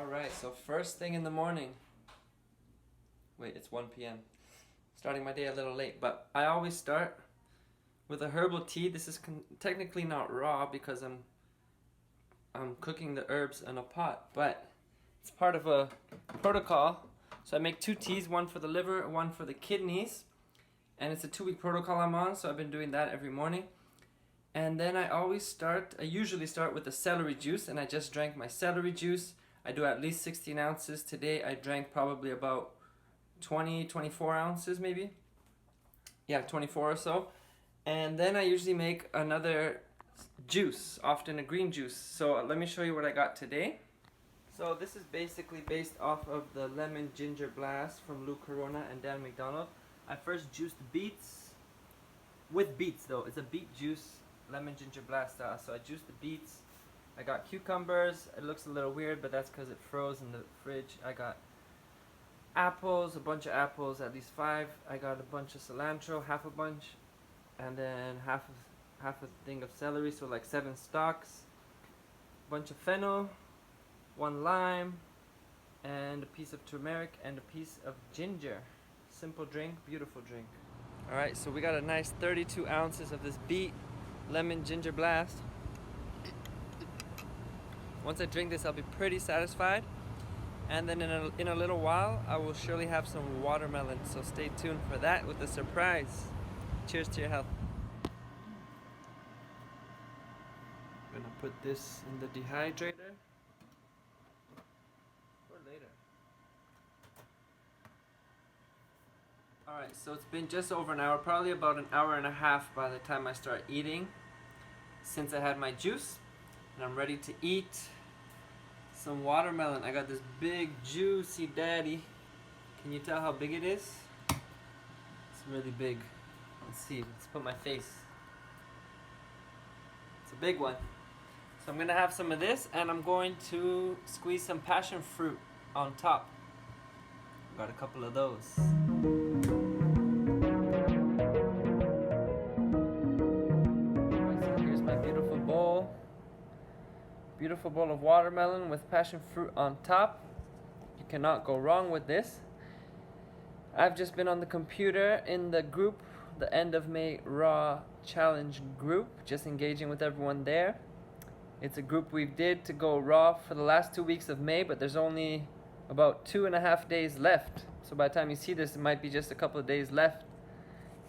Alright, so first thing in the morning. Wait, it's 1 p.m. Starting my day a little late, but I always start with a herbal tea. This is technically not raw because I'm cooking the herbs in a pot, but it's part of a protocol. So I make 2 teas, one for the liver, one for the kidneys. And it's a 2-week protocol I'm on, so I've been doing that every morning. And then I usually start with the celery juice, and I just drank my celery juice. I do at least 16 ounces. Today I drank probably about 24 ounces maybe. Yeah, 24 or so. And then I usually make another juice, often a green juice. So let me show you what I got today. So this is basically based off of the Lemon Ginger Blast from Lou Corona and Dan McDonald. I first juiced beets, with beets though. It's a beet juice, Lemon Ginger Blast style. So I juiced the beets. I got cucumbers. It looks a little weird, but that's because it froze in the fridge. I got apples, a bunch of apples, at least 5. I got a bunch of cilantro, half a bunch, and then half a thing of celery, so like 7 stalks. A bunch of fennel, 1 lime, and a piece of turmeric, and a piece of ginger. Simple drink, beautiful drink. Alright, so we got a nice 32 ounces of this beet lemon ginger blast. Once I drink this, I'll be pretty satisfied. And then in a little while, I will surely have some watermelon. So stay tuned for that with a surprise. Cheers to your health. I'm gonna put this in the dehydrator for later. Alright, so it's been just over an hour, probably about an hour and a half by the time I start eating, since I had my juice, and I'm ready to eat some watermelon. I got this big juicy daddy. Can you tell how big it is? It's really big. Let's see, let's put my face. It's a big one. So I'm gonna have some of this, and I'm going to squeeze some passion fruit on top. Got a couple of those. Beautiful bowl of watermelon with passion fruit on top. You cannot go wrong with this. I've just been on the computer in the group, the EndofMayRAW challenge group, just engaging with everyone there. It's a group we did to go raw for the last 2 weeks of May, but there's only about 2.5 days left. So by the time you see this, it might be just a couple of days left.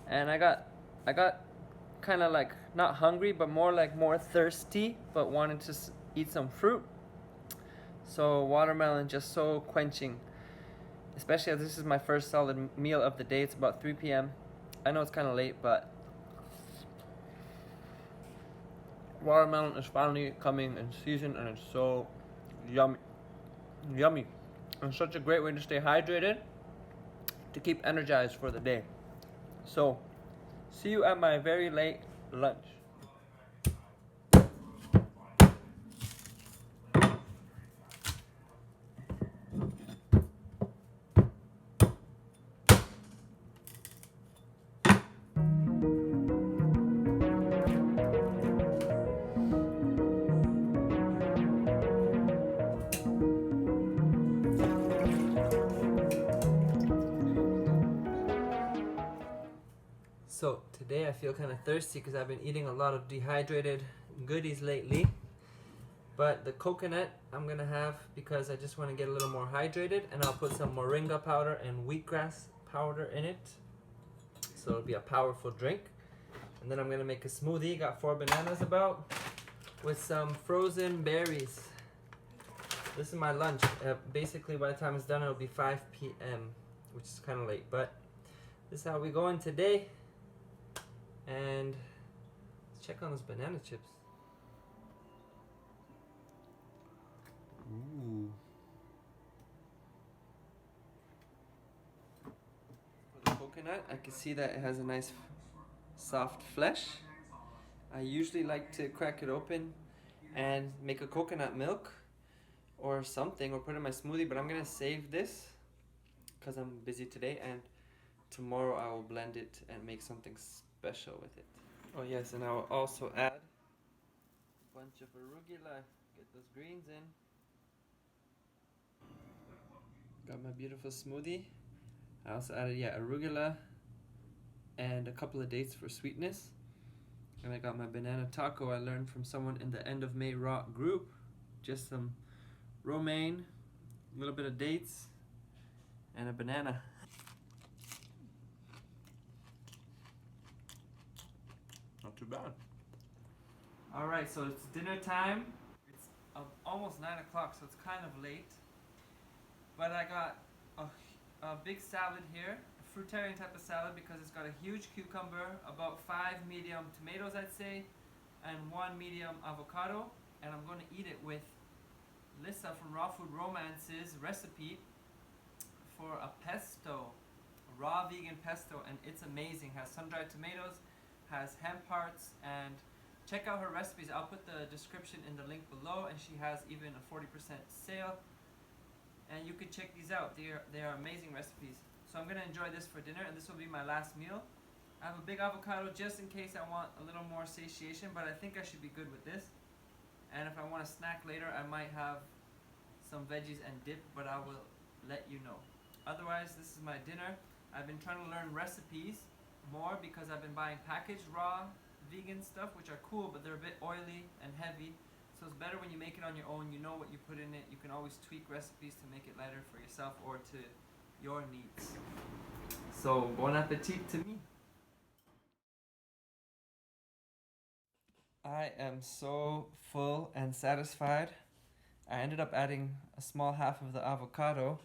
And I got kind of like not hungry, but more thirsty, but wanted to eat some fruit. So watermelon just so quenching, especially as this is my first solid meal of the day. It's about 3 p.m. I know it's kind of late, but watermelon is finally coming in season, and it's so yummy, and such a great way to stay hydrated, to keep energized for the day. So see you at my very late lunch. So today I feel kind of thirsty because I've been eating a lot of dehydrated goodies lately. But the coconut I'm going to have because I just want to get a little more hydrated, and I'll put some moringa powder and wheatgrass powder in it. So it'll be a powerful drink. And then I'm going to make a smoothie, got 4 bananas about, with some frozen berries. This is my lunch. Basically by the time it's done it'll be 5 p.m. which is kind of late, but this is how we going today. And let's check on those banana chips. Ooh. For the coconut, I can see that it has a nice soft flesh. I usually like to crack it open and make a coconut milk or something, or put it in my smoothie, but I'm gonna save this because I'm busy today, and tomorrow I will blend it and make something special with it. Oh yes, and I will also add a bunch of arugula. Get those greens in. Got my beautiful smoothie. I also added, arugula and a couple of dates for sweetness. And I got my banana taco I learned from someone in the EndofMayRAW group. Just some romaine, a little bit of dates, and a banana. Not too bad. Alright, so it's dinner time. It's almost 9 o'clock, so it's kind of late. But I got a big salad here, a fruitarian type of salad, because it's got a huge cucumber, about 5 medium tomatoes I'd say, and 1 medium avocado. And I'm going to eat it with Lissa from Raw Food Romance's recipe for a pesto, a raw vegan pesto, and it's amazing. Has sun-dried tomatoes, has hemp hearts, and check out her recipes. I'll put the description in the link below, and she has even a 40% sale. And you can check these out. They are amazing recipes. So I'm going to enjoy this for dinner, and this will be my last meal. I have a big avocado just in case I want a little more satiation, but I think I should be good with this. And if I want a snack later, I might have some veggies and dip, but I will let you know. Otherwise, this is my dinner. I've been trying to learn recipes more because I've been buying packaged raw vegan stuff, which are cool, but they're a bit oily and heavy. So it's better when you make it on your own. You know what you put in it. You can always tweak recipes to make it lighter for yourself or to your needs. So bon appetit to me. I am so full and satisfied. I ended up adding a small half of the avocado,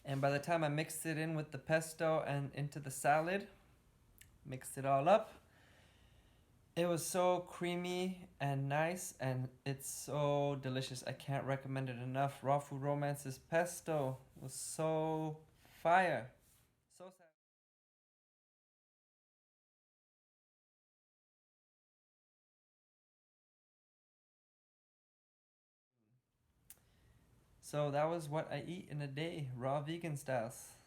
and by the time I mixed it in with the pesto and into the salad, mixed it all up, it was so creamy and nice, and it's so delicious. I can't recommend it enough. Raw Food Romance's pesto was so fire. So sad. So that was what I eat in a day, raw vegan styles.